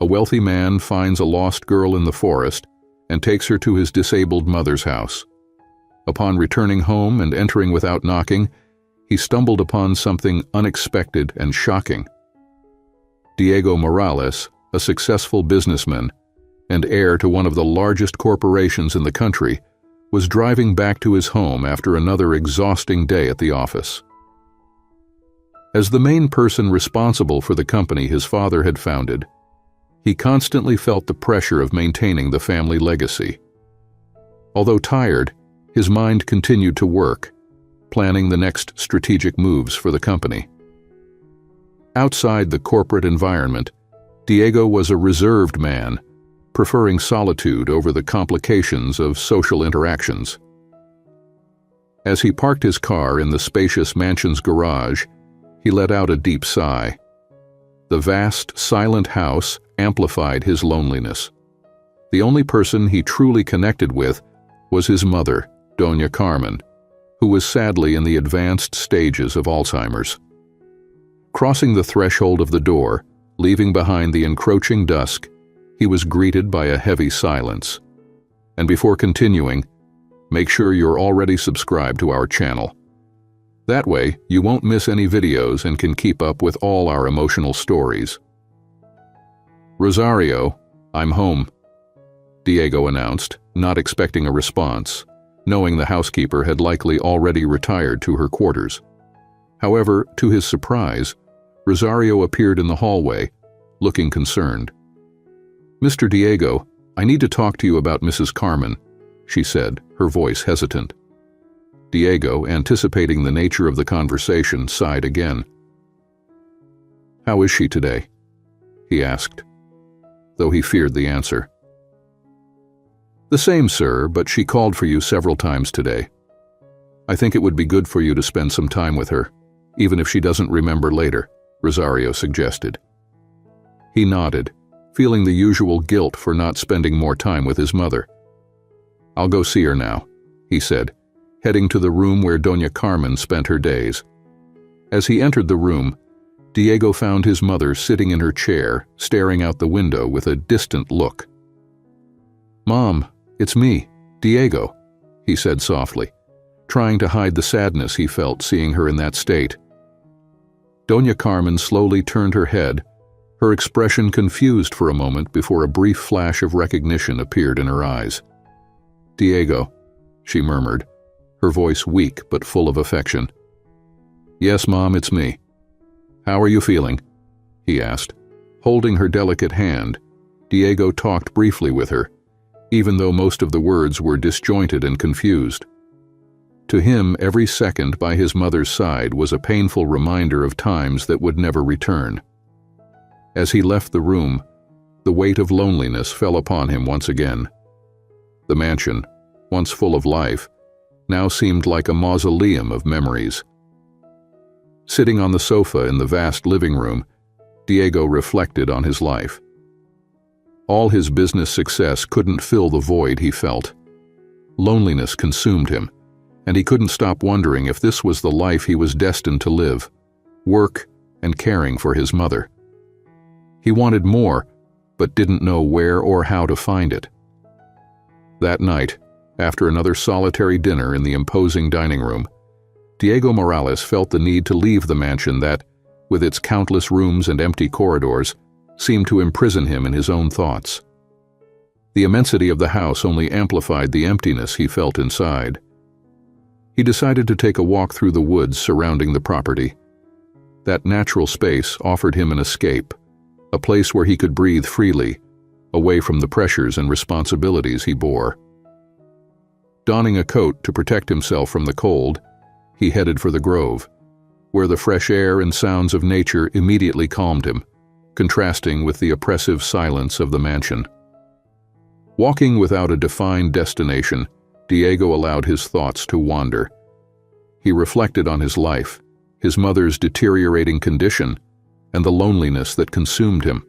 wealthy man finds a lost girl in the forest and takes her to his disabled mother's house. Upon returning home and entering without knocking, he stumbled upon something unexpected and shocking. Diego Morales, a successful businessman and heir to one of the largest corporations in the country, was driving back to his home after another exhausting day at the office. As the main person responsible for the company his father had founded, he constantly felt the pressure of maintaining the family legacy. Although tired, his mind continued to work, planning the next strategic moves for the company. Outside the corporate environment, Diego was a reserved man, preferring solitude over the complications of social interactions. As he parked his car in the spacious mansion's garage, he let out a deep sigh. The vast, silent house amplified his loneliness. The only person he truly connected with was his mother, Doña Carmen, who was sadly in the advanced stages of Alzheimer's. Crossing the threshold of the door, leaving behind the encroaching dusk, he was greeted by a heavy silence. And before continuing, make sure you're already subscribed to our channel. That way, you won't miss any videos and can keep up with all our emotional stories. "Rosario, I'm home," Diego announced, not expecting a response, knowing the housekeeper had likely already retired to her quarters. However, to his surprise, Rosario appeared in the hallway, looking concerned. "Mr. Diego, I need to talk to you about Mrs. Carmen," she said, her voice hesitant. Diego, anticipating the nature of the conversation, sighed again. "How is she today?" he asked, though he feared the answer. "The same, sir, but she called for you several times today. I think it would be good for you to spend some time with her, even if she doesn't remember later," Rosario suggested. He nodded, feeling the usual guilt for not spending more time with his mother. "I'll go see her now," he said, heading to the room where Doña Carmen spent her days. As he entered the room, Diego found his mother sitting in her chair, staring out the window with a distant look. "Mom, it's me, Diego," he said softly, trying to hide the sadness he felt seeing her in that state. Doña Carmen slowly turned her head, her expression confused for a moment before a brief flash of recognition appeared in her eyes. "Diego," she murmured, her voice weak but full of affection. "Yes, Mom, it's me. How are you feeling?" he asked. Holding her delicate hand, Diego talked briefly with her, even though most of the words were disjointed and confused. To him, every second by his mother's side was a painful reminder of times that would never return. As he left the room, the weight of loneliness fell upon him once again. The mansion, once full of life, now seemed like a mausoleum of memories. Sitting on the sofa in the vast living room, Diego reflected on his life. All his business success couldn't fill the void he felt. Loneliness consumed him, and he couldn't stop wondering if this was the life he was destined to live, work and caring for his mother. He wanted more, but didn't know where or how to find it. That night, after another solitary dinner in the imposing dining room, Diego Morales felt the need to leave the mansion that, with its countless rooms and empty corridors, seemed to imprison him in his own thoughts. The immensity of the house only amplified the emptiness he felt inside. He decided to take a walk through the woods surrounding the property. That natural space offered him an escape, a place where he could breathe freely, away from the pressures and responsibilities he bore. Donning a coat to protect himself from the cold, he headed for the grove, where the fresh air and sounds of nature immediately calmed him, contrasting with the oppressive silence of the mansion. Walking without a defined destination, Diego allowed his thoughts to wander. He reflected on his life, his mother's deteriorating condition, and the loneliness that consumed him.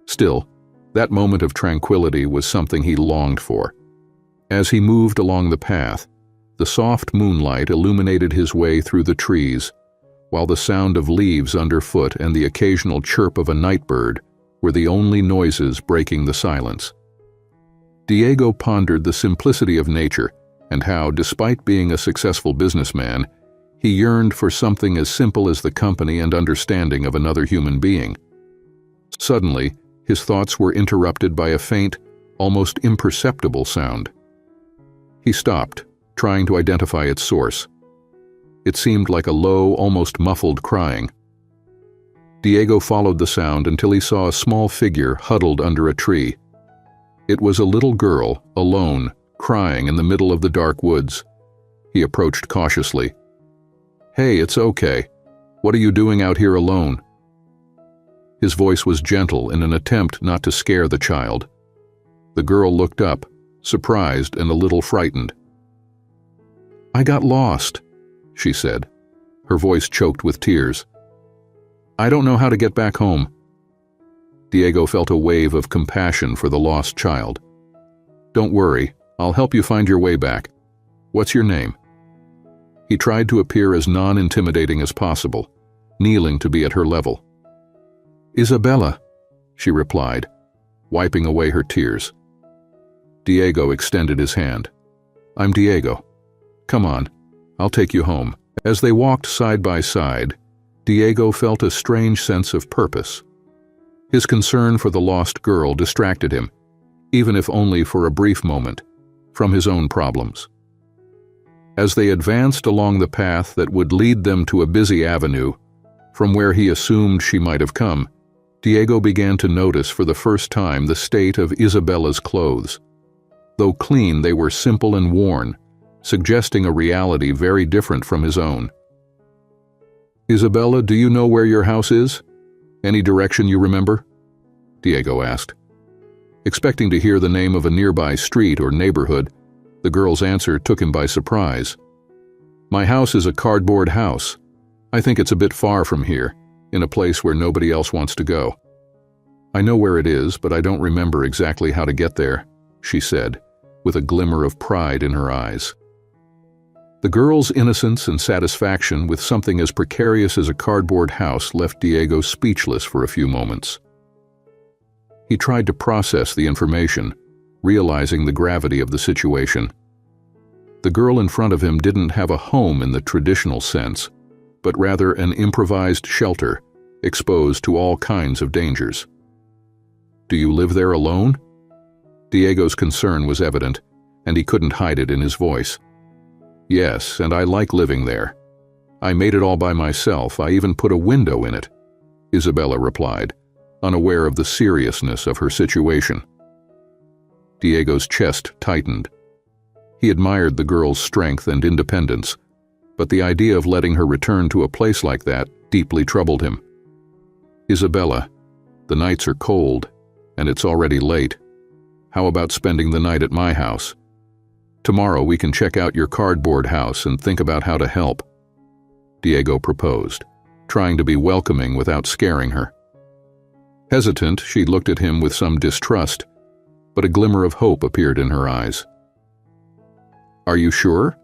Still, that moment of tranquility was something he longed for. As he moved along the path, the soft moonlight illuminated his way through the trees, while the sound of leaves underfoot and the occasional chirp of a night bird were the only noises breaking the silence. Diego pondered the simplicity of nature and how, despite being a successful businessman, he yearned for something as simple as the company and understanding of another human being. Suddenly, his thoughts were interrupted by a faint, almost imperceptible sound. He stopped, trying to identify its source. It seemed like a low, almost muffled crying. Diego followed the sound until he saw a small figure huddled under a tree. It was a little girl, alone, crying in the middle of the dark woods. He approached cautiously. "Hey, it's okay. What are you doing out here alone?" His voice was gentle in an attempt not to scare the child. The girl looked up, surprised and a little frightened. "I got lost," she said, her voice choked with tears. "I don't know how to get back home." Diego felt a wave of compassion for the lost child. "Don't worry, I'll help you find your way back. What's your name?" He tried to appear as non-intimidating as possible, kneeling to be at her level. "Isabella," she replied, wiping away her tears. Diego extended his hand. "I'm Diego. Come on, I'll take you home." As they walked side by side, Diego felt a strange sense of purpose. His concern for the lost girl distracted him, even if only for a brief moment, from his own problems. As they advanced along the path that would lead them to a busy avenue, from where he assumed she might have come, Diego began to notice for the first time the state of Isabella's clothes. Though clean, they were simple and worn, suggesting a reality very different from his own. "Isabella, do you know where your house is? Any direction you remember?" Diego asked. Expecting to hear the name of a nearby street or neighborhood, the girl's answer took him by surprise. "My house is a cardboard house. I think it's a bit far from here, in a place where nobody else wants to go. I know where it is, but I don't remember exactly how to get there," she said, with a glimmer of pride in her eyes. The girl's innocence and satisfaction with something as precarious as a cardboard house left Diego speechless for a few moments. He tried to process the information, realizing the gravity of the situation. The girl in front of him didn't have a home in the traditional sense, but rather an improvised shelter, exposed to all kinds of dangers. "Do you live there alone?" Diego's concern was evident, and he couldn't hide it in his voice. "Yes, and I like living there. I made it all by myself. I even put a window in it," Isabella replied, unaware of the seriousness of her situation. Diego's chest tightened. He admired the girl's strength and independence, but the idea of letting her return to a place like that deeply troubled him. "Isabella, the nights are cold, and it's already late. How about spending the night at my house? Tomorrow we can check out your cardboard house and think about how to help," Diego proposed, trying to be welcoming without scaring her. Hesitant, she looked at him with some distrust, but a glimmer of hope appeared in her eyes. "Are you sure?"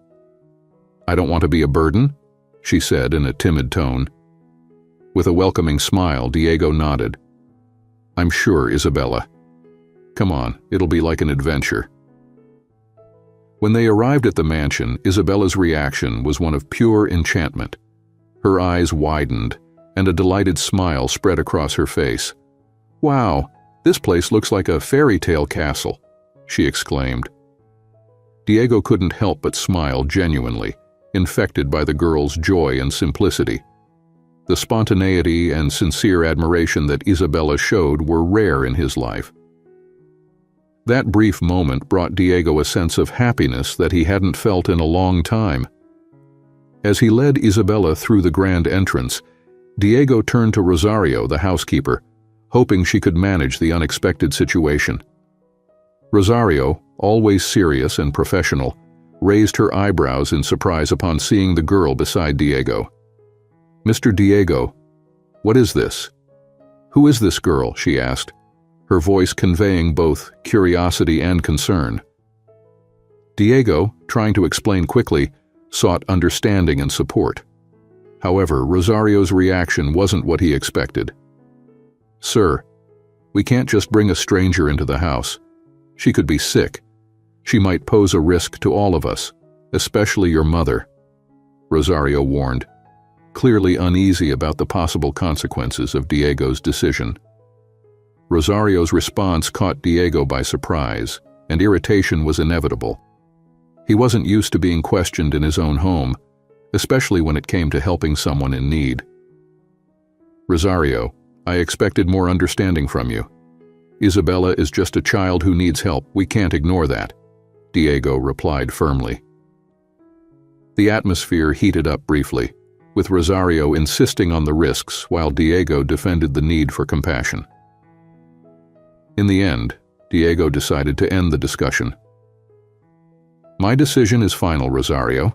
"I don't want to be a burden," she said in a timid tone. With a welcoming smile, Diego nodded. "I'm sure, Isabella. Come on, it'll be like an adventure." When they arrived at the mansion, Isabella's reaction was one of pure enchantment. Her eyes widened, and a delighted smile spread across her face. "Wow, this place looks like a fairy tale castle," she exclaimed. Diego couldn't help but smile genuinely, infected by the girl's joy and simplicity. The spontaneity and sincere admiration that Isabella showed were rare in his life. That brief moment brought Diego a sense of happiness that he hadn't felt in a long time. As he led Isabella through the grand entrance, Diego turned to Rosario, the housekeeper, hoping she could manage the unexpected situation. Rosario, always serious and professional, raised her eyebrows in surprise upon seeing the girl beside Diego. "Mr. Diego, what is this? Who is this girl?" she asked, her voice conveying both curiosity and concern. Diego, trying to explain quickly, sought understanding and support. However, Rosario's reaction wasn't what he expected. "Sir, We can't just bring a stranger into the house. She could be sick. She might pose a risk to all of us, especially your mother," Rosario warned, clearly uneasy about the possible consequences of Diego's decision. Rosario's response caught Diego by surprise, and irritation was inevitable. He wasn't used to being questioned in his own home, especially when it came to helping someone in need. "Rosario, I expected more understanding from you. Isabella is just a child who needs help. We can't ignore that," Diego replied firmly. The atmosphere heated up briefly, with Rosario insisting on the risks while Diego defended the need for compassion. In the end, Diego decided to end the discussion. "My decision is final, Rosario.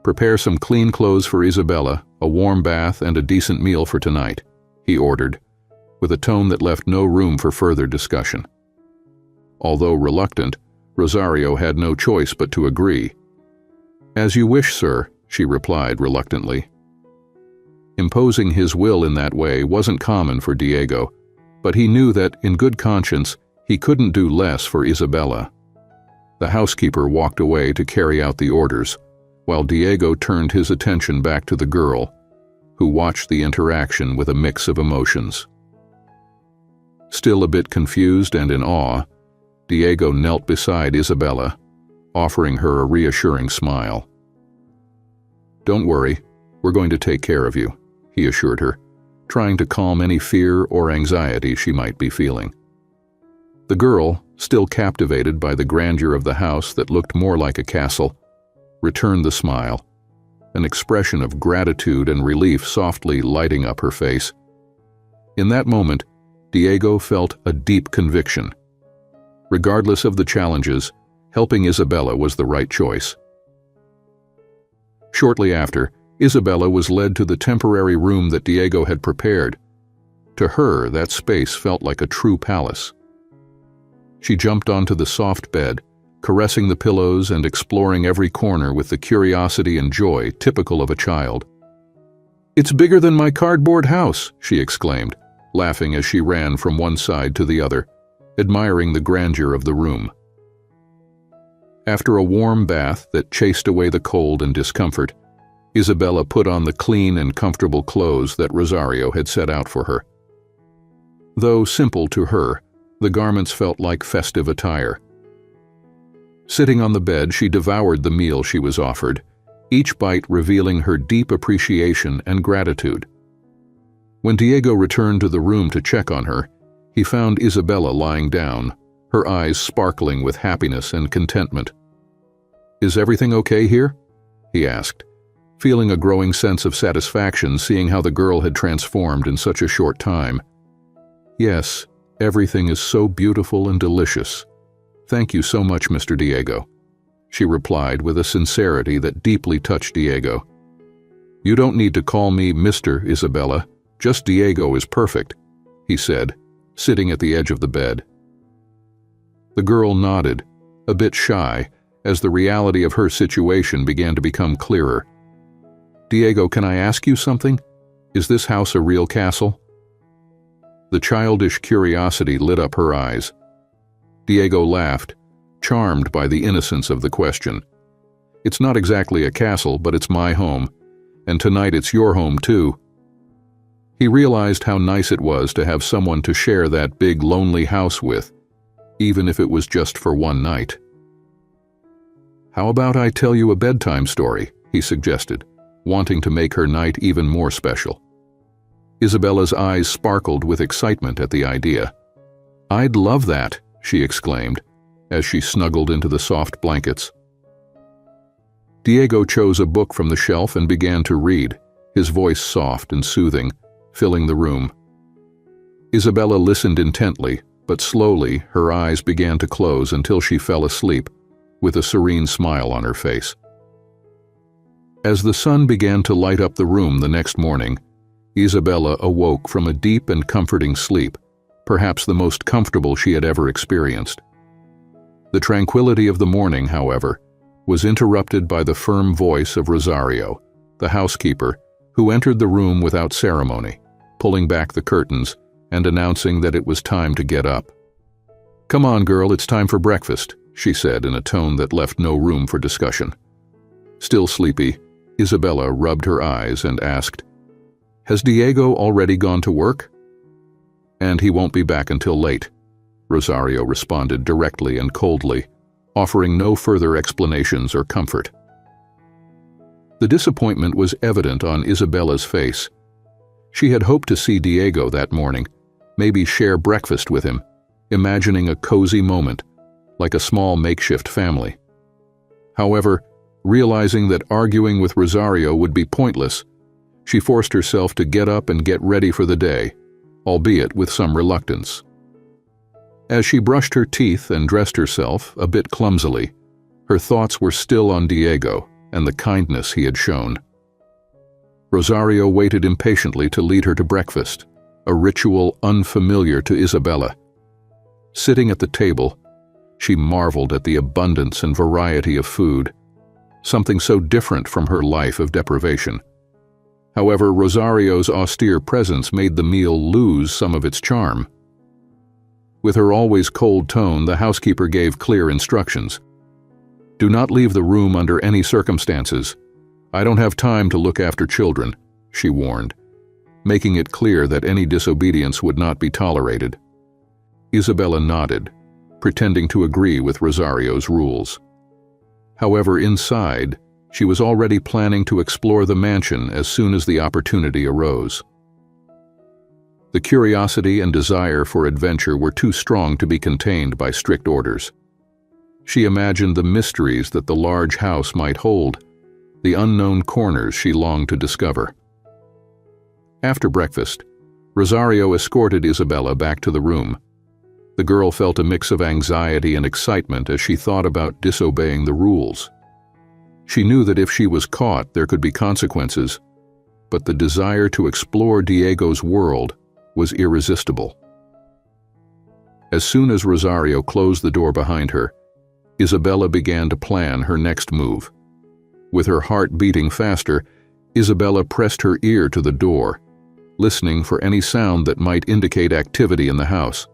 Prepare some clean clothes for Isabella, a warm bath, and a decent meal for tonight," he ordered, with a tone that left no room for further discussion. Although reluctant, Rosario had no choice but to agree. "As you wish, sir," she replied reluctantly. Imposing his will in that way wasn't common for Diego, but he knew that, in good conscience, he couldn't do less for Isabella. The housekeeper walked away to carry out the orders, while Diego turned his attention back to the girl, who watched the interaction with a mix of emotions. Still a bit confused and in awe, Diego knelt beside Isabella, offering her a reassuring smile. "Don't worry, we're going to take care of you," he assured her, trying to calm any fear or anxiety she might be feeling. The girl, still captivated by the grandeur of the house that looked more like a castle, returned the smile, an expression of gratitude and relief softly lighting up her face. In that moment, Diego felt a deep conviction. Regardless of the challenges, helping Isabella was the right choice. Shortly after, Isabella was led to the temporary room that Diego had prepared. To her, that space felt like a true palace. She jumped onto the soft bed, caressing the pillows and exploring every corner with the curiosity and joy typical of a child. "It's bigger than my cardboard house," she exclaimed, laughing as she ran from one side to the other, admiring the grandeur of the room. After a warm bath that chased away the cold and discomfort, Isabella put on the clean and comfortable clothes that Rosario had set out for her. Though simple to her, the garments felt like festive attire. Sitting on the bed, she devoured the meal she was offered, each bite revealing her deep appreciation and gratitude. When Diego returned to the room to check on her, he found Isabella lying down, her eyes sparkling with happiness and contentment. "Is everything okay here?" he asked, feeling a growing sense of satisfaction seeing how the girl had transformed in such a short time. "Yes, everything is so beautiful and delicious. Thank you so much, Mr. Diego," she replied with a sincerity that deeply touched Diego. "You don't need to call me Mr. Isabella, just Diego is perfect," he said, sitting at the edge of the bed. The girl nodded, a bit shy, as the reality of her situation began to become clearer. "Diego, can I ask you something? Is this house a real castle?" The childish curiosity lit up her eyes. Diego laughed, charmed by the innocence of the question. "It's not exactly a castle, but it's my home, and tonight it's your home too." He realized how nice it was to have someone to share that big, lonely house with, even if it was just for one night. "How about I tell you a bedtime story?" he suggested, wanting to make her night even more special. Isabella's eyes sparkled with excitement at the idea. "I'd love that," she exclaimed, as she snuggled into the soft blankets. Diego chose a book from the shelf and began to read, his voice soft and soothing, filling the room. Isabella listened intently, but slowly her eyes began to close until she fell asleep, with a serene smile on her face. As the sun began to light up the room the next morning, Isabella awoke from a deep and comforting sleep, perhaps the most comfortable she had ever experienced. The tranquility of the morning, however, was interrupted by the firm voice of Rosario, the housekeeper, who entered the room without ceremony, pulling back the curtains and announcing that it was time to get up. "Come on, girl, it's time for breakfast," she said in a tone that left no room for discussion. Still sleepy, Isabella rubbed her eyes and asked, "Has Diego already gone to work?" "And he won't be back until late," Rosario responded directly and coldly, offering no further explanations or comfort. The disappointment was evident on Isabella's face. She had hoped to see Diego that morning, maybe share breakfast with him, imagining a cozy moment, like a small makeshift family. However, realizing that arguing with Rosario would be pointless, she forced herself to get up and get ready for the day, albeit with some reluctance. As she brushed her teeth and dressed herself, a bit clumsily, her thoughts were still on Diego and the kindness he had shown. Rosario waited impatiently to lead her to breakfast, a ritual unfamiliar to Isabella. Sitting at the table, she marveled at the abundance and variety of food, something so different from her life of deprivation. However, Rosario's austere presence made the meal lose some of its charm. With her always cold tone, the housekeeper gave clear instructions. "Do not leave the room under any circumstances. I don't have time to look after children," she warned, making it clear that any disobedience would not be tolerated. Isabella nodded, pretending to agree with Rosario's rules. However, inside, she was already planning to explore the mansion as soon as the opportunity arose. The curiosity and desire for adventure were too strong to be contained by strict orders. She imagined the mysteries that the large house might hold, the unknown corners she longed to discover. After breakfast, Rosario escorted Isabella back to the room. The girl felt a mix of anxiety and excitement as she thought about disobeying the rules. She knew that if she was caught, there could be consequences, but the desire to explore Diego's world was irresistible. As soon as Rosario closed the door behind her, Isabella began to plan her next move. With her heart beating faster, Isabella pressed her ear to the door, listening for any sound that might indicate activity in the house.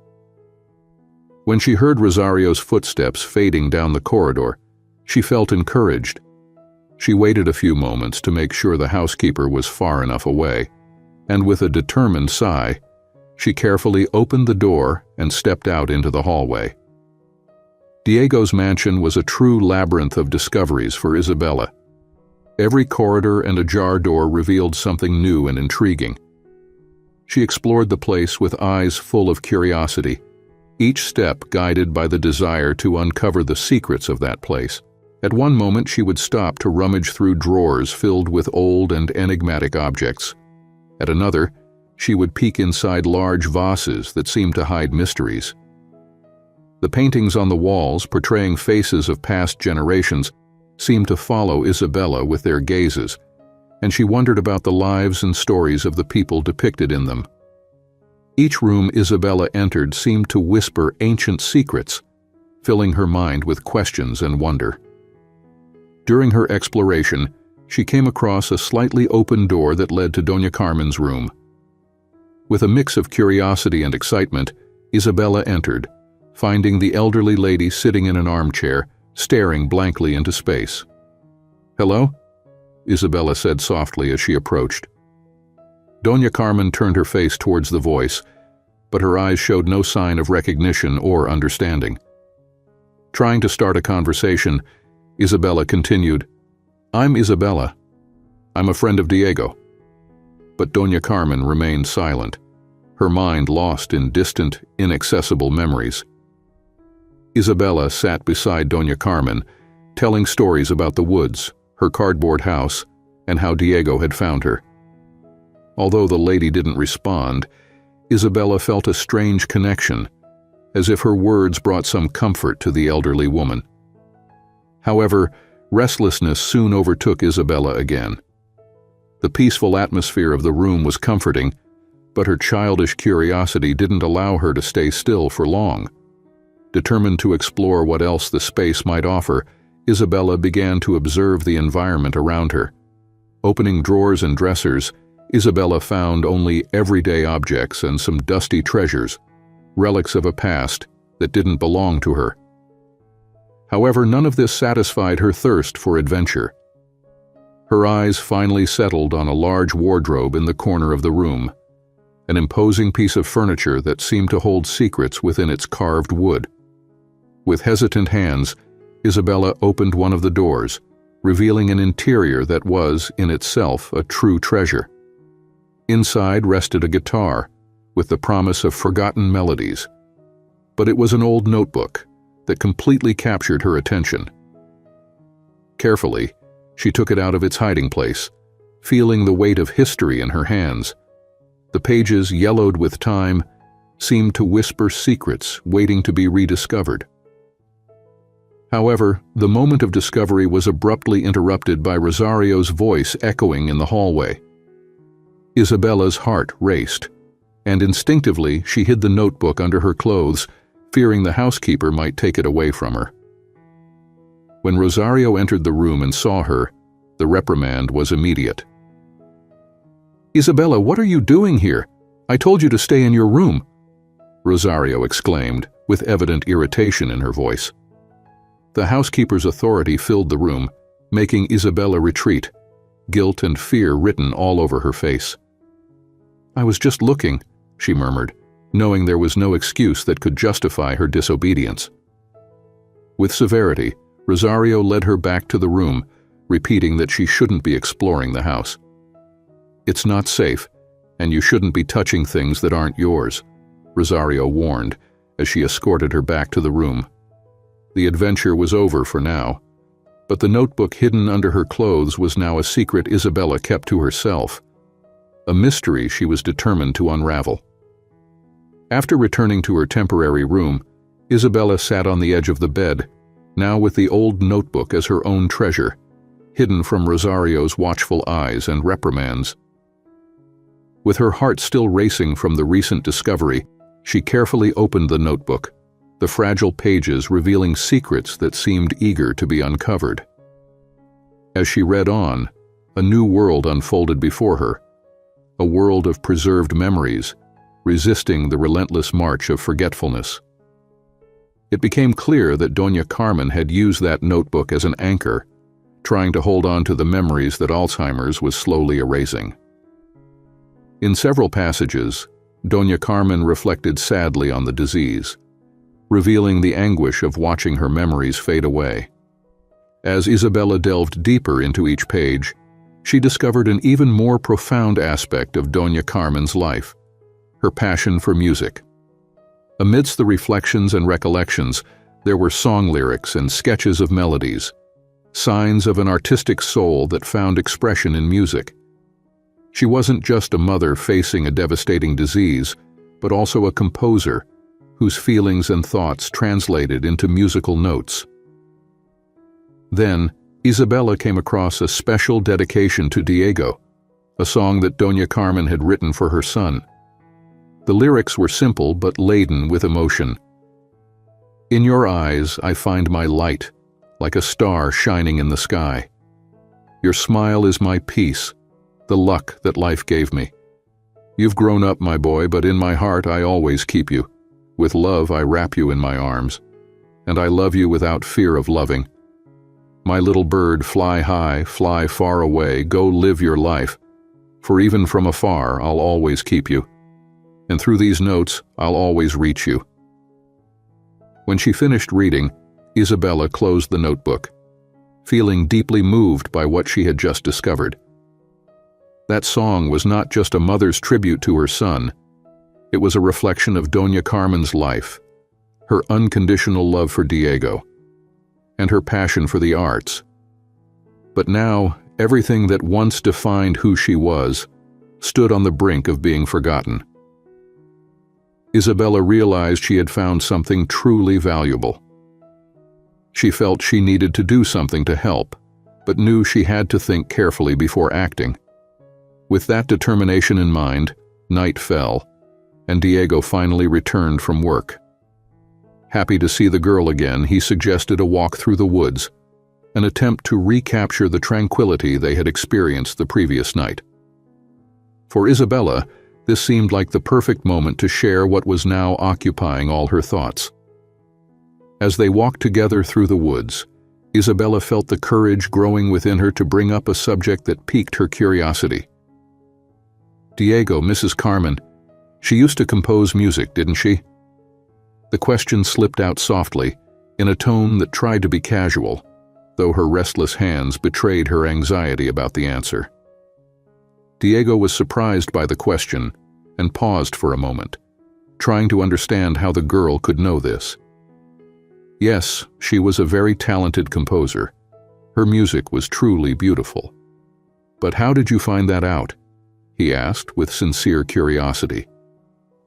When she heard Rosario's footsteps fading down the corridor, she felt encouraged. She waited a few moments to make sure the housekeeper was far enough away, and with a determined sigh, she carefully opened the door and stepped out into the hallway. Diego's mansion was a true labyrinth of discoveries for Isabella. Every corridor and ajar door revealed something new and intriguing. She explored the place with eyes full of curiosity, each step guided by the desire to uncover the secrets of that place. At one moment, she would stop to rummage through drawers filled with old and enigmatic objects. At another, she would peek inside large vases that seemed to hide mysteries. The paintings on the walls, portraying faces of past generations, seemed to follow Isabella with their gazes, and she wondered about the lives and stories of the people depicted in them. Each room Isabella entered seemed to whisper ancient secrets, filling her mind with questions and wonder. During her exploration, she came across a slightly open door that led to Doña Carmen's room. With a mix of curiosity and excitement, Isabella entered, finding the elderly lady sitting in an armchair, staring blankly into space. "Hello?" Isabella said softly as she approached. Doña Carmen turned her face towards the voice, but her eyes showed no sign of recognition or understanding. Trying to start a conversation, Isabella continued, "I'm Isabella. I'm a friend of Diego." But Doña Carmen remained silent, her mind lost in distant, inaccessible memories. Isabella sat beside Doña Carmen, telling stories about the woods, her cardboard house, and how Diego had found her. Although the lady didn't respond, Isabella felt a strange connection, as if her words brought some comfort to the elderly woman. However, restlessness soon overtook Isabella again. The peaceful atmosphere of the room was comforting, but her childish curiosity didn't allow her to stay still for long. Determined to explore what else the space might offer, Isabella began to observe the environment around her. Opening drawers and dressers, Isabella found only everyday objects and some dusty treasures, relics of a past that didn't belong to her. However, none of this satisfied her thirst for adventure. Her eyes finally settled on a large wardrobe in the corner of the room, an imposing piece of furniture that seemed to hold secrets within its carved wood. With hesitant hands, Isabella opened one of the doors, revealing an interior that was, in itself, a true treasure. Inside rested a guitar, with the promise of forgotten melodies. But it was an old notebook that completely captured her attention. Carefully, she took it out of its hiding place, feeling the weight of history in her hands. The pages, yellowed with time, seemed to whisper secrets waiting to be rediscovered. However, the moment of discovery was abruptly interrupted by Rosario's voice echoing in the hallway. Isabella's heart raced, and instinctively she hid the notebook under her clothes, fearing the housekeeper might take it away from her. When Rosario entered the room and saw her, the reprimand was immediate. "Isabella, what are you doing here? I told you to stay in your room," Rosario exclaimed, with evident irritation in her voice. The housekeeper's authority filled the room, making Isabella retreat, guilt and fear written all over her face. "I was just looking," she murmured, knowing there was no excuse that could justify her disobedience. With severity, Rosario led her back to the room, repeating that she shouldn't be exploring the house. "It's not safe, and you shouldn't be touching things that aren't yours," Rosario warned as she escorted her back to the room. The adventure was over for now, but the notebook hidden under her clothes was now a secret Isabella kept to herself, a mystery she was determined to unravel. After returning to her temporary room, Isabella sat on the edge of the bed, now with the old notebook as her own treasure, hidden from Rosario's watchful eyes and reprimands. With her heart still racing from the recent discovery, she carefully opened the notebook, the fragile pages revealing secrets that seemed eager to be uncovered. As she read on, a new world unfolded before her, a world of preserved memories, resisting the relentless march of forgetfulness. It became clear that Doña Carmen had used that notebook as an anchor, trying to hold on to the memories that Alzheimer's was slowly erasing. In several passages, Doña Carmen reflected sadly on the disease, revealing the anguish of watching her memories fade away. As Isabella delved deeper into each page, she discovered an even more profound aspect of Doña Carmen's life, her passion for music. Amidst the reflections and recollections, there were song lyrics and sketches of melodies, signs of an artistic soul that found expression in music. She wasn't just a mother facing a devastating disease, but also a composer whose feelings and thoughts translated into musical notes. Then, Isabella came across a special dedication to Diego, a song that Doña Carmen had written for her son. The lyrics were simple but laden with emotion. "In your eyes I find my light, like a star shining in the sky. Your smile is my peace, the luck that life gave me. You've grown up, my boy, but in my heart I always keep you. With love I wrap you in my arms, and I love you without fear of loving. My little bird, fly high, fly far away, go live your life, for even from afar I'll always keep you, and through these notes I'll always reach you." When she finished reading, Isabella closed the notebook, feeling deeply moved by what she had just discovered. That song was not just a mother's tribute to her son. It was a reflection of Doña Carmen's life, her unconditional love for Diego, and her passion for the arts. But now, everything that once defined who she was stood on the brink of being forgotten. Isabella realized she had found something truly valuable. She felt she needed to do something to help, but knew she had to think carefully before acting. With that determination in mind, night fell, and Diego finally returned from work. Happy to see the girl again, he suggested a walk through the woods, an attempt to recapture the tranquility they had experienced the previous night. For Isabella, this seemed like the perfect moment to share what was now occupying all her thoughts. As they walked together through the woods, Isabella felt the courage growing within her to bring up a subject that piqued her curiosity. "Diego, Mrs. Carmen, she used to compose music, didn't she?" The question slipped out softly, in a tone that tried to be casual, though her restless hands betrayed her anxiety about the answer. Diego was surprised by the question and paused for a moment, trying to understand how the girl could know this. Yes, she was a very talented composer. Her music was truly beautiful. "But how did you find that out?" he asked with sincere curiosity.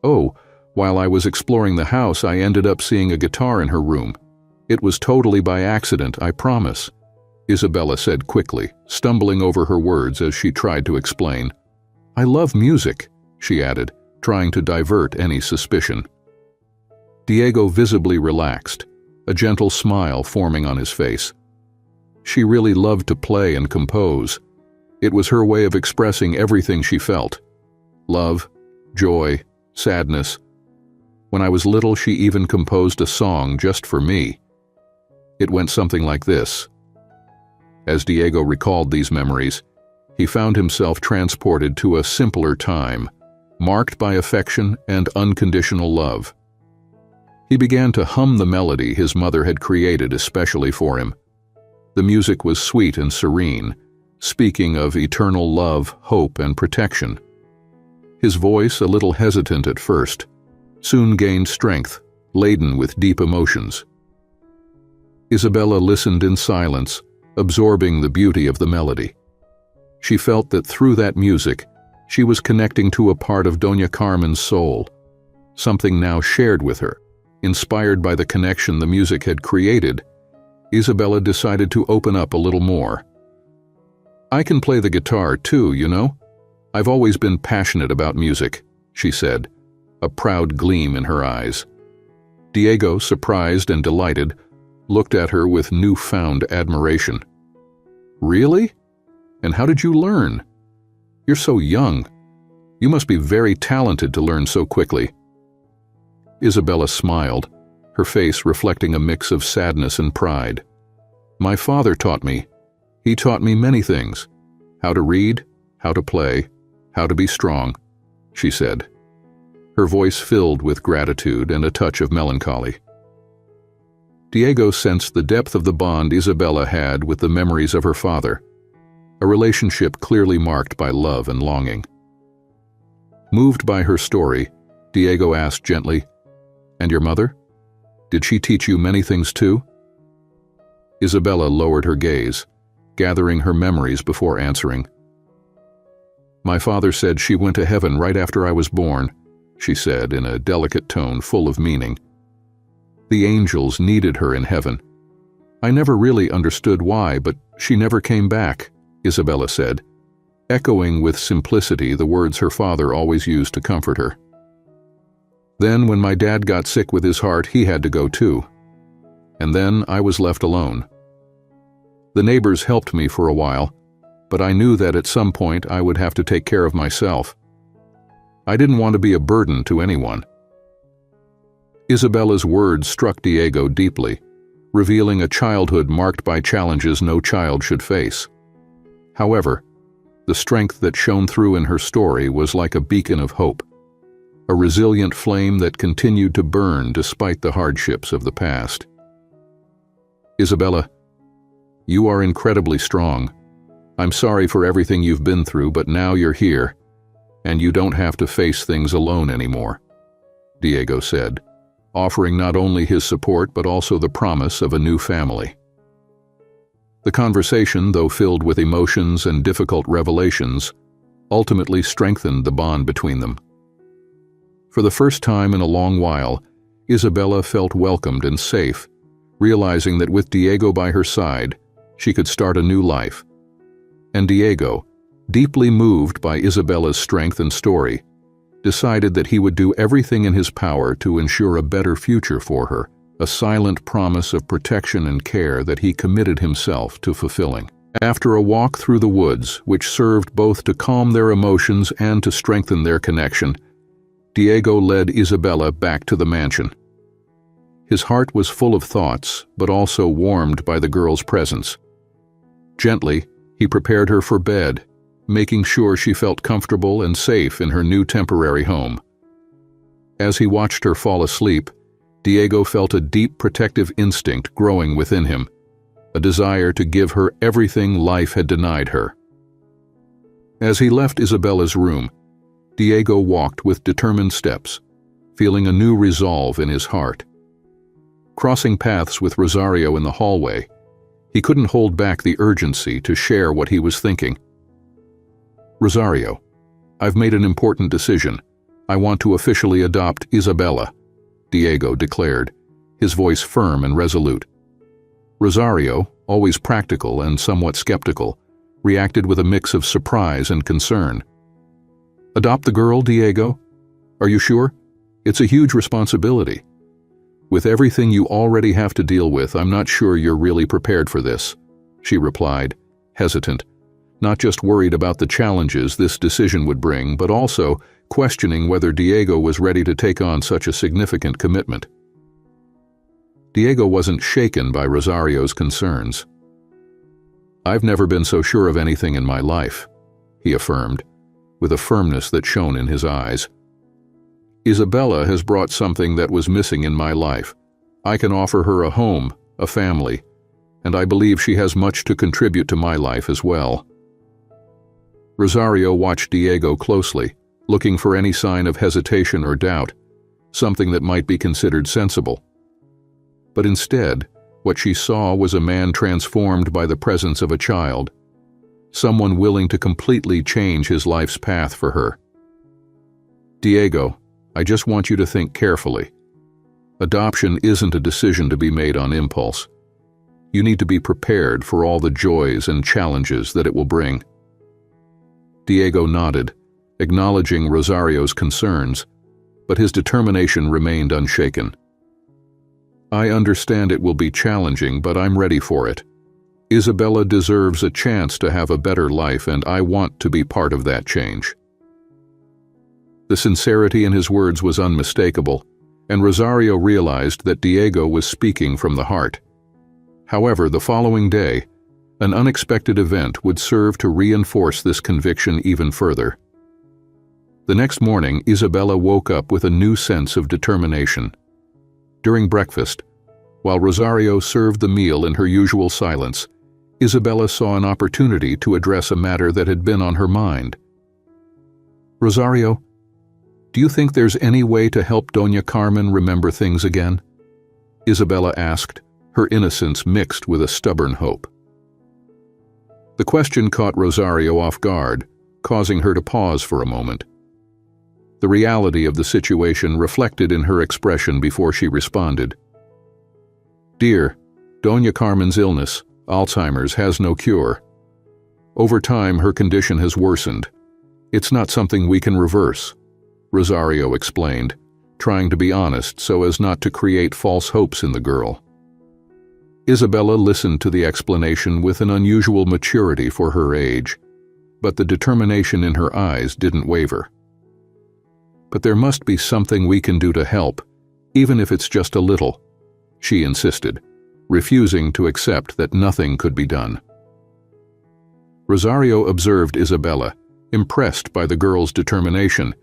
"Oh, while I was exploring the house, I ended up seeing a guitar in her room. It was totally by accident, I promise," Isabella said quickly, stumbling over her words as she tried to explain. "I love music," she added, trying to divert any suspicion. Diego visibly relaxed, a gentle smile forming on his face. She really loved to play and compose. It was her way of expressing everything she felt: love, joy, sadness. When I was little, she even composed a song just for me. It went something like this. As Diego recalled these memories, he found himself transported to a simpler time, marked by affection and unconditional love. He began to hum the melody his mother had created especially for him. The music was sweet and serene, speaking of eternal love, hope, and protection. His voice, a little hesitant at first, soon gained strength, laden with deep emotions. Isabella listened in silence, absorbing the beauty of the melody. She felt that through that music, she was connecting to a part of Doña Carmen's soul, something now shared with her. Inspired by the connection the music had created, Isabella decided to open up a little more. "I can play the guitar too, you know. I've always been passionate about music," she said, a proud gleam in her eyes. Diego, surprised and delighted, looked at her with newfound admiration. "Really? And how did you learn? You're so young. You must be very talented to learn so quickly." Isabella smiled, her face reflecting a mix of sadness and pride. "My father taught me. He taught me many things: how to read, how to play, how to be strong," she said, her voice filled with gratitude and a touch of melancholy. Diego sensed the depth of the bond Isabella had with the memories of her father, a relationship clearly marked by love and longing. Moved by her story, Diego asked gently, "And your mother? Did she teach you many things too?" Isabella lowered her gaze, gathering her memories before answering. "My father said she went to heaven right after I was born," she said in a delicate tone full of meaning. "The angels needed her in heaven. I never really understood why, but she never came back," Isabella said, echoing with simplicity the words her father always used to comfort her. "Then when my dad got sick with his heart, he had to go too. And then I was left alone. The neighbors helped me for a while, but I knew that at some point I would have to take care of myself. I didn't want to be a burden to anyone." Isabella's words struck Diego deeply, revealing a childhood marked by challenges no child should face. However, the strength that shone through in her story was like a beacon of hope, a resilient flame that continued to burn despite the hardships of the past. "Isabella, you are incredibly strong. I'm sorry for everything you've been through, but now you're here, and you don't have to face things alone anymore," Diego said, offering not only his support but also the promise of a new family. The conversation, though filled with emotions and difficult revelations, ultimately strengthened the bond between them. For the first time in a long while, Isabella felt welcomed and safe, realizing that with Diego by her side, she could start a new life. And Diego, deeply moved by Isabella's strength and story, decided that he would do everything in his power to ensure a better future for her, a silent promise of protection and care that he committed himself to fulfilling. After a walk through the woods, which served both to calm their emotions and to strengthen their connection, Diego led Isabella back to the mansion. His heart was full of thoughts, but also warmed by the girl's presence. Gently, he prepared her for bed, making sure she felt comfortable and safe in her new temporary home. As he watched her fall asleep, Diego felt a deep protective instinct growing within him, a desire to give her everything life had denied her. As he left Isabella's room, Diego walked with determined steps, feeling a new resolve in his heart. Crossing paths with Rosario in the hallway, he couldn't hold back the urgency to share what he was thinking. "Rosario, I've made an important decision. I want to officially adopt Isabella," Diego declared, his voice firm and resolute. Rosario, always practical and somewhat skeptical, reacted with a mix of surprise and concern. "Adopt the girl, Diego? Are you sure? It's a huge responsibility. With everything you already have to deal with, I'm not sure you're really prepared for this," she replied, hesitant, not just worried about the challenges this decision would bring, but also questioning whether Diego was ready to take on such a significant commitment. Diego wasn't shaken by Rosario's concerns. "I've never been so sure of anything in my life," he affirmed, with a firmness that shone in his eyes. "Isabella has brought something that was missing in my life. I can offer her a home, a family, and I believe she has much to contribute to my life as well." Rosario watched Diego closely, looking for any sign of hesitation or doubt, something that might be considered sensible. But instead, what she saw was a man transformed by the presence of a child, someone willing to completely change his life's path for her. "Diego, I just want you to think carefully. Adoption isn't a decision to be made on impulse. You need to be prepared for all the joys and challenges that it will bring." Diego nodded, acknowledging Rosario's concerns, but his determination remained unshaken. "I understand it will be challenging, but I'm ready for it. Isabella deserves a chance to have a better life, and I want to be part of that change." The sincerity in his words was unmistakable, and Rosario realized that Diego was speaking from the heart. However, the following day, an unexpected event would serve to reinforce this conviction even further. The next morning, Isabella woke up with a new sense of determination. During breakfast, while Rosario served the meal in her usual silence, Isabella saw an opportunity to address a matter that had been on her mind. "Rosario, do you think there's any way to help Doña Carmen remember things again?" Isabella asked, her innocence mixed with a stubborn hope. The question caught Rosario off guard, causing her to pause for a moment. The reality of the situation reflected in her expression before she responded. "Dear, Doña Carmen's illness, Alzheimer's, has no cure. Over time, her condition has worsened. It's not something we can reverse," Rosario explained, trying to be honest so as not to create false hopes in the girl. Isabella listened to the explanation with an unusual maturity for her age, but the determination in her eyes didn't waver. "But there must be something we can do to help, even if it's just a little," she insisted, refusing to accept that nothing could be done. Rosario observed Isabella, impressed by the girl's determination,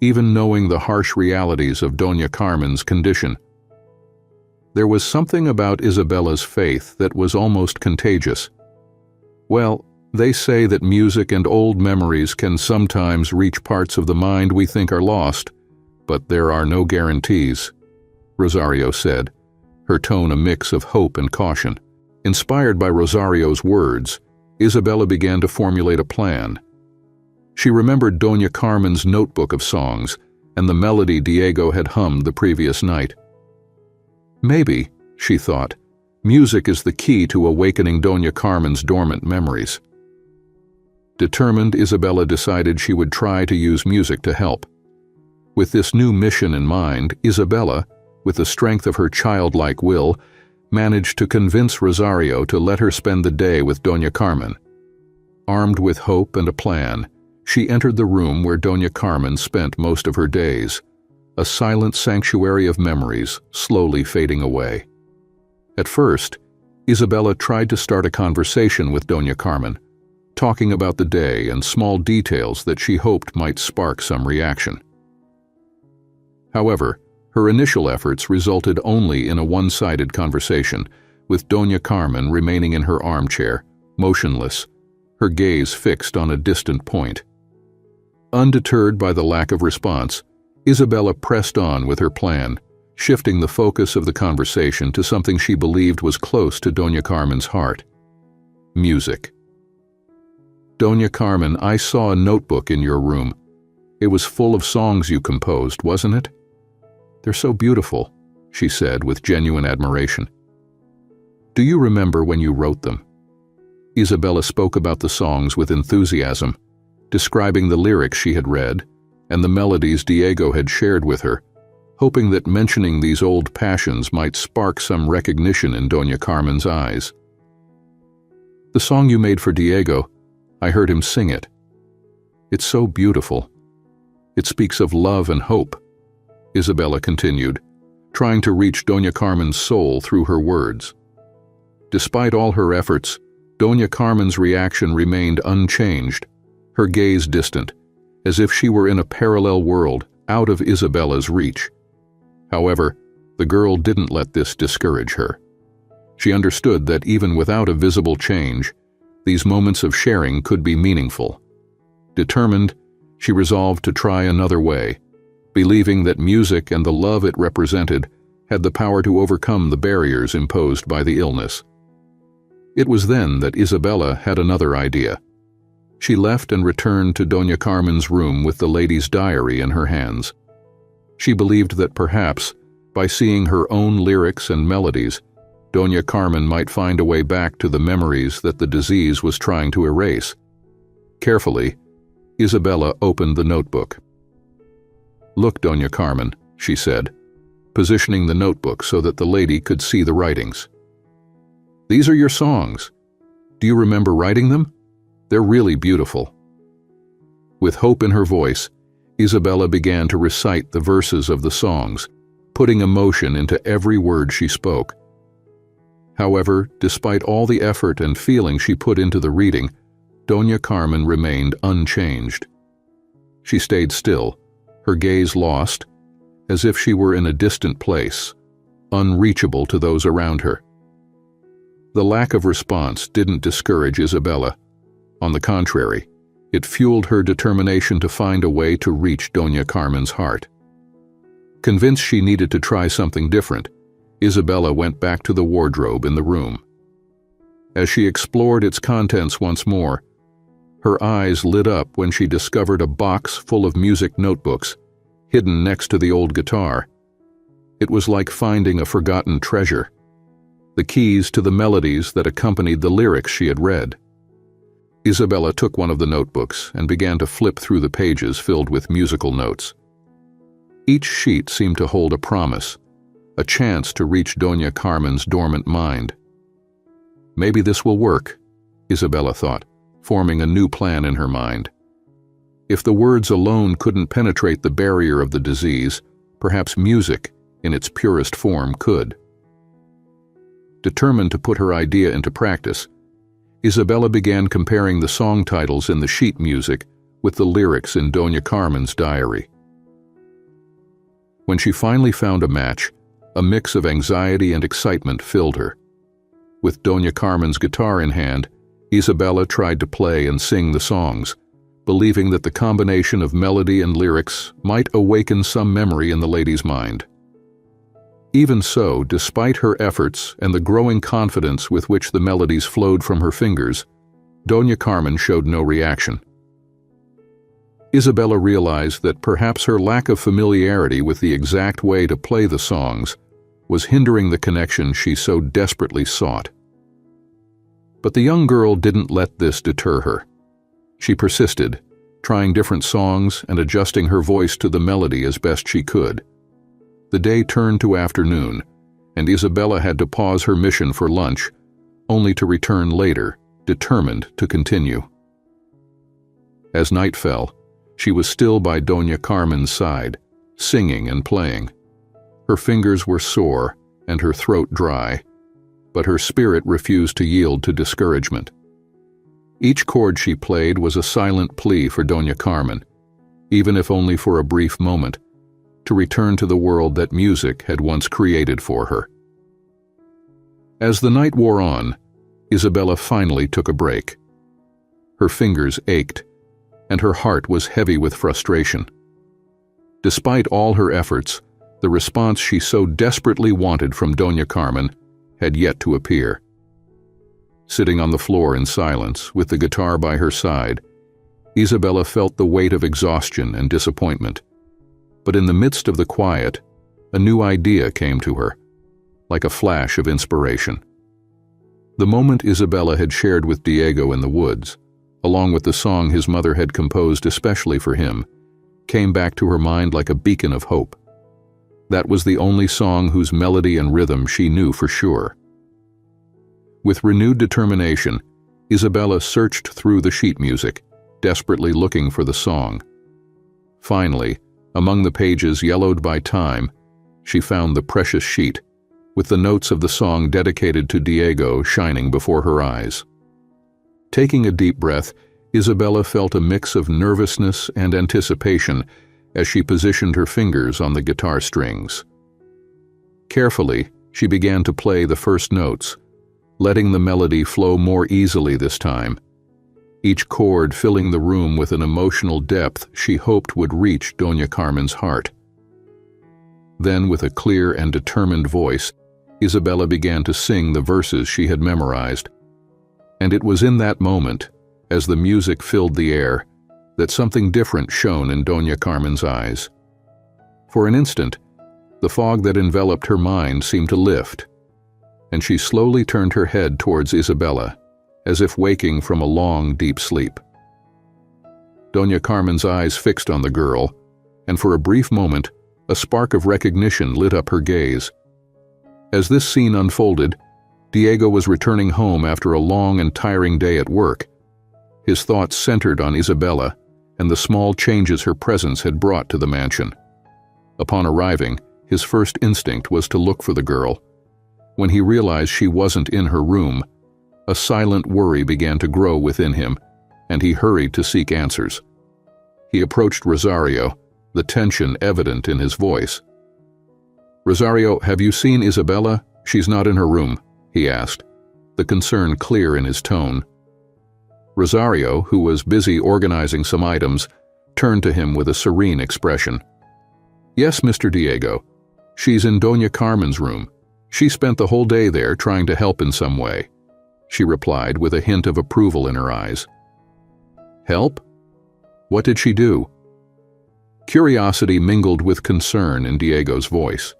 even knowing the harsh realities of Doña Carmen's condition. There was something about Isabella's faith that was almost contagious. "Well, they say that music and old memories can sometimes reach parts of the mind we think are lost, but there are no guarantees," Rosario said, her tone a mix of hope and caution. Inspired by Rosario's words, Isabella began to formulate a plan. She remembered Doña Carmen's notebook of songs and the melody Diego had hummed the previous night. Maybe, she thought, music is the key to awakening Doña Carmen's dormant memories. Determined, Isabella decided she would try to use music to help. With this new mission in mind, Isabella, with the strength of her childlike will, managed to convince Rosario to let her spend the day with Doña Carmen. Armed with hope and a plan, she entered the room where Doña Carmen spent most of her days, a silent sanctuary of memories slowly fading away. At first, Isabella tried to start a conversation with Doña Carmen, talking about the day and small details that she hoped might spark some reaction. However, her initial efforts resulted only in a one-sided conversation, with Doña Carmen remaining in her armchair, motionless, her gaze fixed on a distant point. Undeterred by the lack of response, Isabella pressed on with her plan, shifting the focus of the conversation to something she believed was close to Doña Carmen's heart: music. "Doña Carmen, I saw a notebook in your room. It was full of songs you composed, wasn't it? They're so beautiful," she said with genuine admiration. "Do you remember when you wrote them?" Isabella spoke about the songs with enthusiasm, describing the lyrics she had read and the melodies Diego had shared with her, hoping that mentioning these old passions might spark some recognition in Doña Carmen's eyes. "The song you made for Diego, I heard him sing it. It's so beautiful. It speaks of love and hope," Isabella continued, trying to reach Doña Carmen's soul through her words. Despite all her efforts, Doña Carmen's reaction remained unchanged, her gaze distant, as if she were in a parallel world out of Isabella's reach. However, the girl didn't let this discourage her. She understood that even without a visible change, these moments of sharing could be meaningful. Determined, she resolved to try another way, believing that music and the love it represented had the power to overcome the barriers imposed by the illness. It was then that Isabella had another idea. She left and returned to Doña Carmen's room with the lady's diary in her hands. She believed that perhaps, by seeing her own lyrics and melodies, Doña Carmen might find a way back to the memories that the disease was trying to erase. Carefully, Isabella opened the notebook. "Look, Doña Carmen," she said, positioning the notebook so that the lady could see the writings. "These are your songs. Do you remember writing them? They're really beautiful." With hope in her voice, Isabella began to recite the verses of the songs, putting emotion into every word she spoke. However, despite all the effort and feeling she put into the reading, Doña Carmen remained unchanged. She stayed still, her gaze lost, as if she were in a distant place, unreachable to those around her. The lack of response didn't discourage Isabella. On the contrary, it fueled her determination to find a way to reach Doña Carmen's heart. Convinced she needed to try something different, Isabella went back to the wardrobe in the room. As she explored its contents once more, her eyes lit up when she discovered a box full of music notebooks, hidden next to the old guitar. It was like finding a forgotten treasure, the keys to the melodies that accompanied the lyrics she had read. Isabella took one of the notebooks and began to flip through the pages filled with musical notes. Each sheet seemed to hold a promise, a chance to reach Doña Carmen's dormant mind. Maybe this will work, Isabella thought, forming a new plan in her mind. If the words alone couldn't penetrate the barrier of the disease, perhaps music, in its purest form, could. Determined to put her idea into practice, Isabella began comparing the song titles in the sheet music with the lyrics in Doña Carmen's diary. When she finally found a match, a mix of anxiety and excitement filled her. With Doña Carmen's guitar in hand, Isabella tried to play and sing the songs, believing that the combination of melody and lyrics might awaken some memory in the lady's mind. Even so, despite her efforts and the growing confidence with which the melodies flowed from her fingers, Doña Carmen showed no reaction. Isabella realized that perhaps her lack of familiarity with the exact way to play the songs was hindering the connection she so desperately sought. But the young girl didn't let this deter her. She persisted, trying different songs and adjusting her voice to the melody as best she could. The day turned to afternoon, and Isabella had to pause her mission for lunch, only to return later, determined to continue. As night fell, she was still by Doña Carmen's side, singing and playing. Her fingers were sore and her throat dry, but her spirit refused to yield to discouragement. Each chord she played was a silent plea for Doña Carmen, even if only for a brief moment, to return to the world that music had once created for her. As the night wore on, Isabella finally took a break. Her fingers ached, and her heart was heavy with frustration. Despite all her efforts, the response she so desperately wanted from Doña Carmen had yet to appear. Sitting on the floor in silence, with the guitar by her side, Isabella felt the weight of exhaustion and disappointment. But in the midst of the quiet, a new idea came to her, like a flash of inspiration. The moment Isabella had shared with Diego in the woods, along with the song his mother had composed especially for him, came back to her mind like a beacon of hope. That was the only song whose melody and rhythm she knew for sure. With renewed determination, Isabella searched through the sheet music, desperately looking for the song. Finally, among the pages yellowed by time, she found the precious sheet, with the notes of the song dedicated to Diego shining before her eyes. Taking a deep breath, Isabella felt a mix of nervousness and anticipation as she positioned her fingers on the guitar strings. Carefully, she began to play the first notes, letting the melody flow more easily this time, each chord filling the room with an emotional depth she hoped would reach Doña Carmen's heart. Then, with a clear and determined voice, Isabella began to sing the verses she had memorized. And it was in that moment, as the music filled the air, that something different shone in Doña Carmen's eyes. For an instant, the fog that enveloped her mind seemed to lift, and she slowly turned her head towards Isabella, as if waking from a long, deep sleep. Doña Carmen's eyes fixed on the girl, and for a brief moment, a spark of recognition lit up her gaze. As this scene unfolded, Diego was returning home after a long and tiring day at work. His thoughts centered on Isabella and the small changes her presence had brought to the mansion. Upon arriving, his first instinct was to look for the girl. When he realized she wasn't in her room, a silent worry began to grow within him, and he hurried to seek answers. He approached Rosario, the tension evident in his voice. "Rosario, have you seen Isabella? She's not in her room," he asked, the concern clear in his tone. Rosario, who was busy organizing some items, turned to him with a serene expression. "Yes, Mr. Diego. She's in Doña Carmen's room. She spent the whole day there trying to help in some way," she replied with a hint of approval in her eyes. "Help? What did she do?" Curiosity mingled with concern in Diego's voice.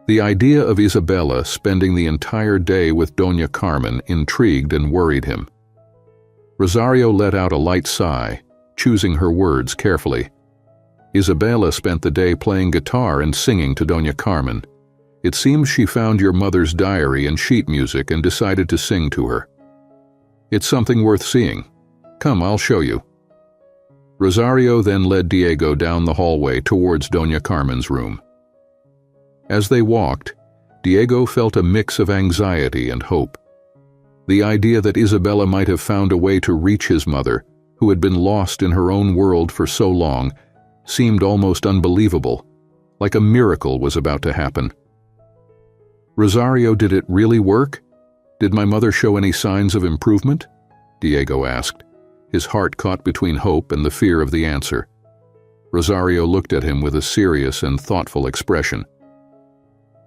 The idea of Isabella spending the entire day with Doña Carmen intrigued and worried him. Rosario let out a light sigh, choosing her words carefully. "Isabella spent the day playing guitar and singing to Doña Carmen. It seems she found your mother's diary and sheet music and decided to sing to her. It's something worth seeing. Come, I'll show you." Rosario then led Diego down the hallway towards Doña Carmen's room. As they walked, Diego felt a mix of anxiety and hope. The idea that Isabella might have found a way to reach his mother, who had been lost in her own world for so long, seemed almost unbelievable, like a miracle was about to happen. "Rosario, did it really work? Did my mother show any signs of improvement?" Diego asked, his heart caught between hope and the fear of the answer. Rosario looked at him with a serious and thoughtful expression.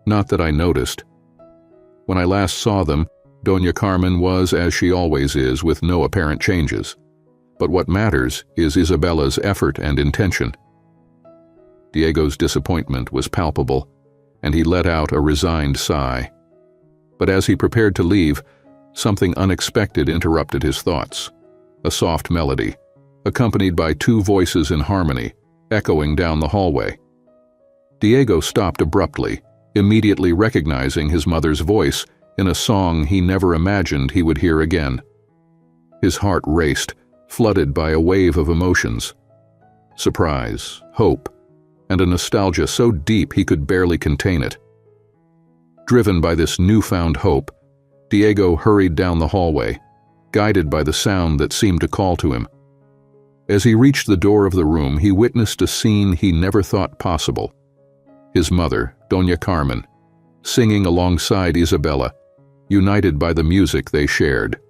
"Not that I noticed. When I last saw them, Doña Carmen was as she always is, with no apparent changes. But what matters is Isabella's effort and intention." Diego's disappointment was palpable, and he let out a resigned sigh. But as he prepared to leave, something unexpected interrupted his thoughts. A soft melody, accompanied by two voices in harmony, echoing down the hallway. Diego stopped abruptly, immediately recognizing his mother's voice in a song he never imagined he would hear again. His heart raced, flooded by a wave of emotions. Surprise, hope, and a nostalgia so deep he could barely contain it. Driven by this newfound hope, Diego hurried down the hallway, guided by the sound that seemed to call to him. As he reached the door of the room, he witnessed a scene he never thought possible. His mother, Doña Carmen, singing alongside Isabella, united by the music they shared.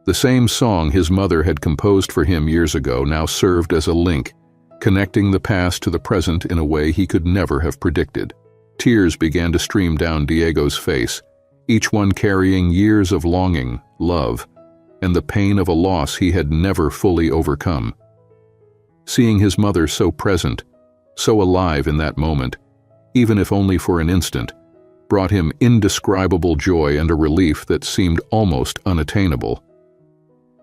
The same song his mother had composed for him years ago now served as a link, connecting the past to the present in a way he could never have predicted. Tears began to stream down Diego's face, each one carrying years of longing, love, and the pain of a loss he had never fully overcome. Seeing his mother so present, so alive in that moment, even if only for an instant, brought him indescribable joy and a relief that seemed almost unattainable.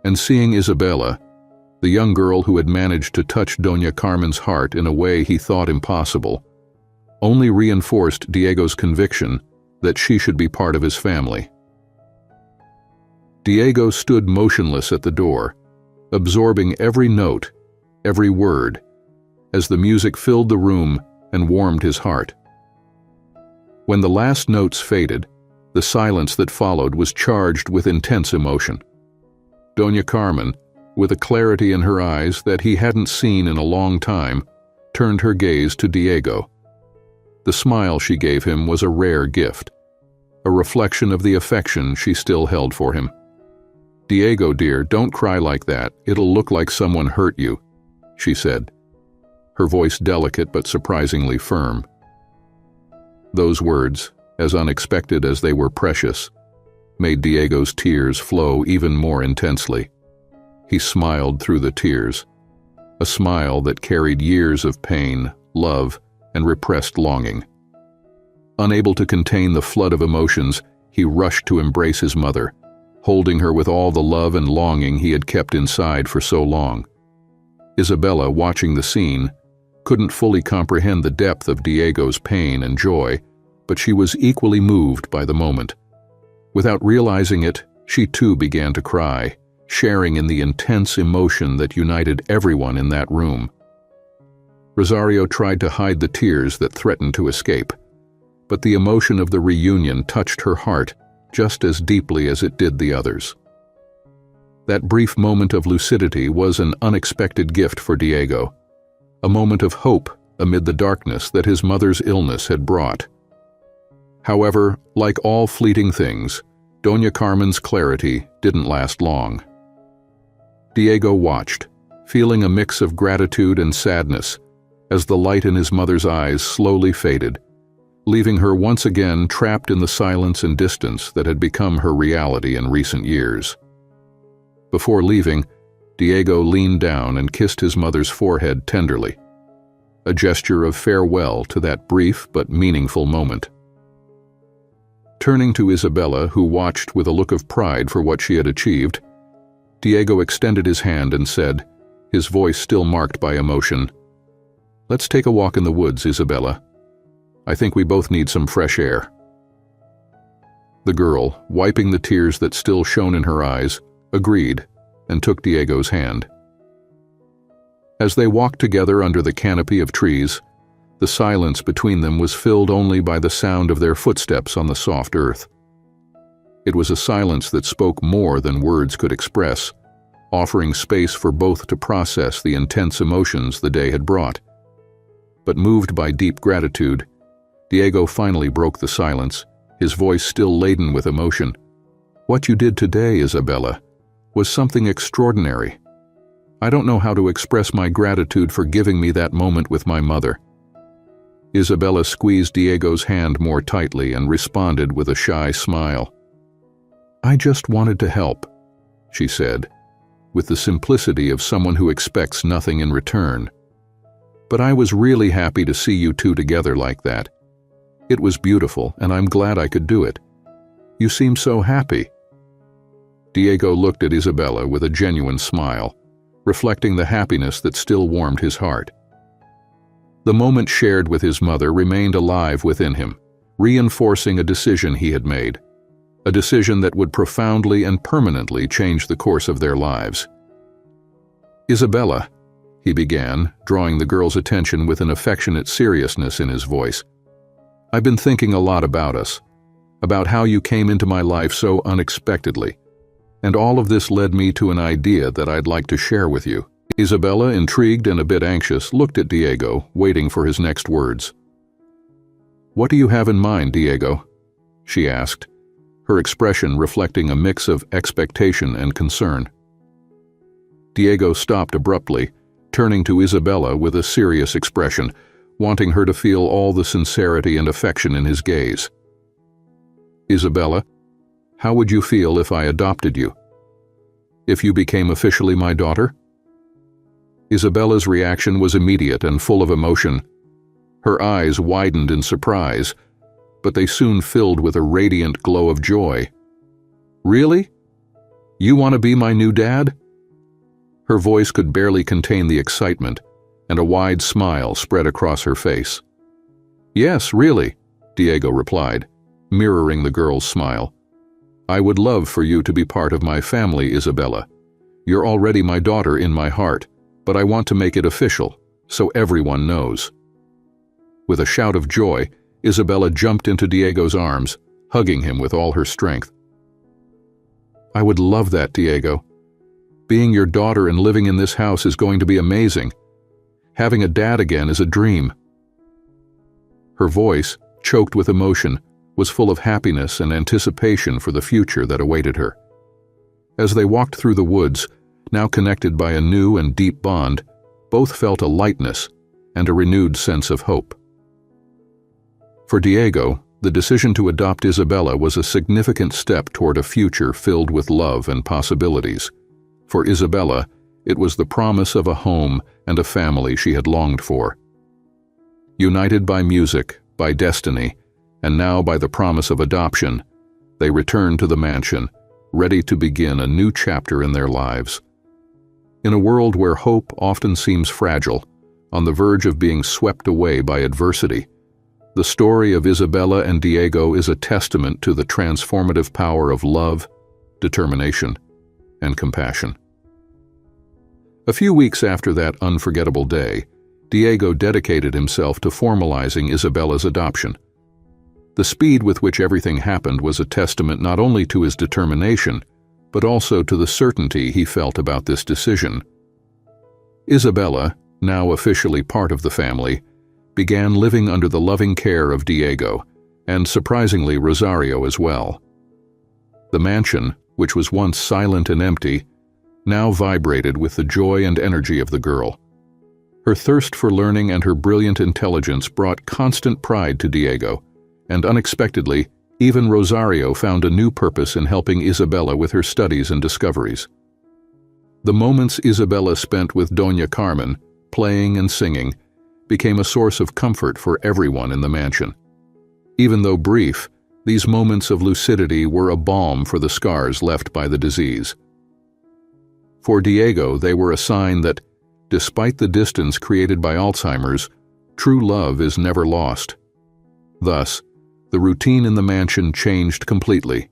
And seeing Isabella, the young girl who had managed to touch Doña Carmen's heart in a way he thought impossible, only reinforced Diego's conviction that she should be part of his family. Diego stood motionless at the door, absorbing every note, every word, as the music filled the room and warmed his heart. When the last notes faded, the silence that followed was charged with intense emotion. Doña Carmen, with a clarity in her eyes that he hadn't seen in a long time, turned her gaze to Diego. The smile she gave him was a rare gift, a reflection of the affection she still held for him. "Diego, dear, don't cry like that. It'll look like someone hurt you," she said, her voice delicate but surprisingly firm. Those words, as unexpected as they were precious, made Diego's tears flow even more intensely. He smiled through the tears, a smile that carried years of pain, love, and repressed longing. Unable to contain the flood of emotions, he rushed to embrace his mother, holding her with all the love and longing he had kept inside for so long. Isabella, watching the scene, couldn't fully comprehend the depth of Diego's pain and joy, but she was equally moved by the moment. Without realizing it, she too began to cry, sharing in the intense emotion that united everyone in that room. Rosario tried to hide the tears that threatened to escape, but the emotion of the reunion touched her heart just as deeply as it did the others. That brief moment of lucidity was an unexpected gift for Diego, a moment of hope amid the darkness that his mother's illness had brought. However, like all fleeting things, Doña Carmen's clarity didn't last long. Diego watched, feeling a mix of gratitude and sadness as the light in his mother's eyes slowly faded, leaving her once again trapped in the silence and distance that had become her reality in recent years. Before leaving, Diego leaned down and kissed his mother's forehead tenderly, a gesture of farewell to that brief but meaningful moment. Turning to Isabella, who watched with a look of pride for what she had achieved, Diego extended his hand and said, his voice still marked by emotion, "Let's take a walk in the woods, Isabella. I think we both need some fresh air." The girl, wiping the tears that still shone in her eyes, agreed and took Diego's hand. As they walked together under the canopy of trees, the silence between them was filled only by the sound of their footsteps on the soft earth. It was a silence that spoke more than words could express, offering space for both to process the intense emotions the day had brought. But moved by deep gratitude, Diego finally broke the silence, his voice still laden with emotion. "What you did today, Isabella, was something extraordinary. I don't know how to express my gratitude for giving me that moment with my mother." Isabella squeezed Diego's hand more tightly and responded with a shy smile. "I just wanted to help," she said, with the simplicity of someone who expects nothing in return. "But I was really happy to see you two together like that. It was beautiful, and I'm glad I could do it. You seem so happy." Diego looked at Isabella with a genuine smile, reflecting the happiness that still warmed his heart. The moment shared with his mother remained alive within him, reinforcing a decision he had made, a decision that would profoundly and permanently change the course of their lives. "Isabella," he began, drawing the girl's attention with an affectionate seriousness in his voice. "I've been thinking a lot about us, about how you came into my life so unexpectedly, and all of this led me to an idea that I'd like to share with you." Isabella, intrigued and a bit anxious, looked at Diego, waiting for his next words. "What do you have in mind, Diego?" she asked, her expression reflecting a mix of expectation and concern. Diego stopped abruptly, turning to Isabella with a serious expression, wanting her to feel all the sincerity and affection in his gaze. "Isabella, how would you feel if I adopted you? If you became officially my daughter?" Isabella's reaction was immediate and full of emotion. Her eyes widened in surprise, but they soon filled with a radiant glow of joy. "Really? You want to be my new dad?" Her voice could barely contain the excitement, and a wide smile spread across her face. "Yes, really," Diego replied, mirroring the girl's smile. "I would love for you to be part of my family, Isabella. You're already my daughter in my heart, but I want to make it official, so everyone knows." With a shout of joy, Isabella jumped into Diego's arms, hugging him with all her strength. "I would love that, Diego. Being your daughter and living in this house is going to be amazing. Having a dad again is a dream." Her voice, choked with emotion, was full of happiness and anticipation for the future that awaited her. As they walked through the woods, now connected by a new and deep bond, both felt a lightness and a renewed sense of hope. For Diego, the decision to adopt Isabella was a significant step toward a future filled with love and possibilities. For Isabella, it was the promise of a home and a family she had longed for. United by music, by destiny, and now by the promise of adoption, they returned to the mansion, ready to begin a new chapter in their lives. In a world where hope often seems fragile, on the verge of being swept away by adversity, the story of Isabella and Diego is a testament to the transformative power of love, determination, and compassion. A few weeks after that unforgettable day, Diego dedicated himself to formalizing Isabella's adoption. The speed with which everything happened was a testament not only to his determination, but also to the certainty he felt about this decision. Isabella, now officially part of the family, began living under the loving care of Diego, and surprisingly Rosario as well. The mansion, which was once silent and empty, now vibrated with the joy and energy of the girl. Her thirst for learning and her brilliant intelligence brought constant pride to Diego, and unexpectedly, even Rosario found a new purpose in helping Isabella with her studies and discoveries. The moments Isabella spent with Doña Carmen, playing and singing, became a source of comfort for everyone in the mansion. Even though brief, these moments of lucidity were a balm for the scars left by the disease. For Diego, they were a sign that, despite the distance created by Alzheimer's, true love is never lost. Thus, the routine in the mansion changed completely.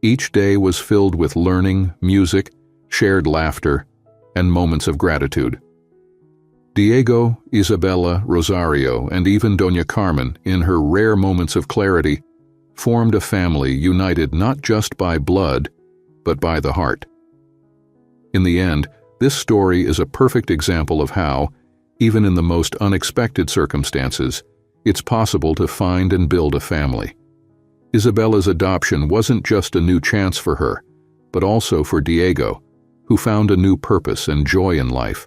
Each day was filled with learning, music, shared laughter, and moments of gratitude. Diego, Isabella, Rosario, and even Doña Carmen, in her rare moments of clarity, formed a family united not just by blood, but by the heart. In the end, this story is a perfect example of how, even in the most unexpected circumstances, it's possible to find and build a family. Isabella's adoption wasn't just a new chance for her, but also for Diego, who found a new purpose and joy in life.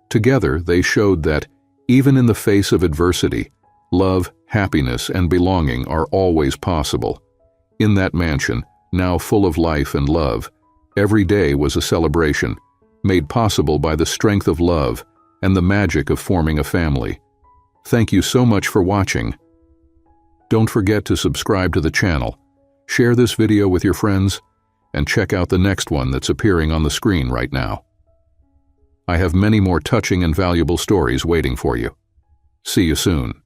Together, they showed that, even in the face of adversity, love, happiness, and belonging are always possible. In that mansion, now full of life and love, every day was a celebration, made possible by the strength of love and the magic of forming a family. Thank you so much for watching. Don't forget to subscribe to the channel, share this video with your friends, and check out the next one that's appearing on the screen right now. I have many more touching and valuable stories waiting for you. See you soon.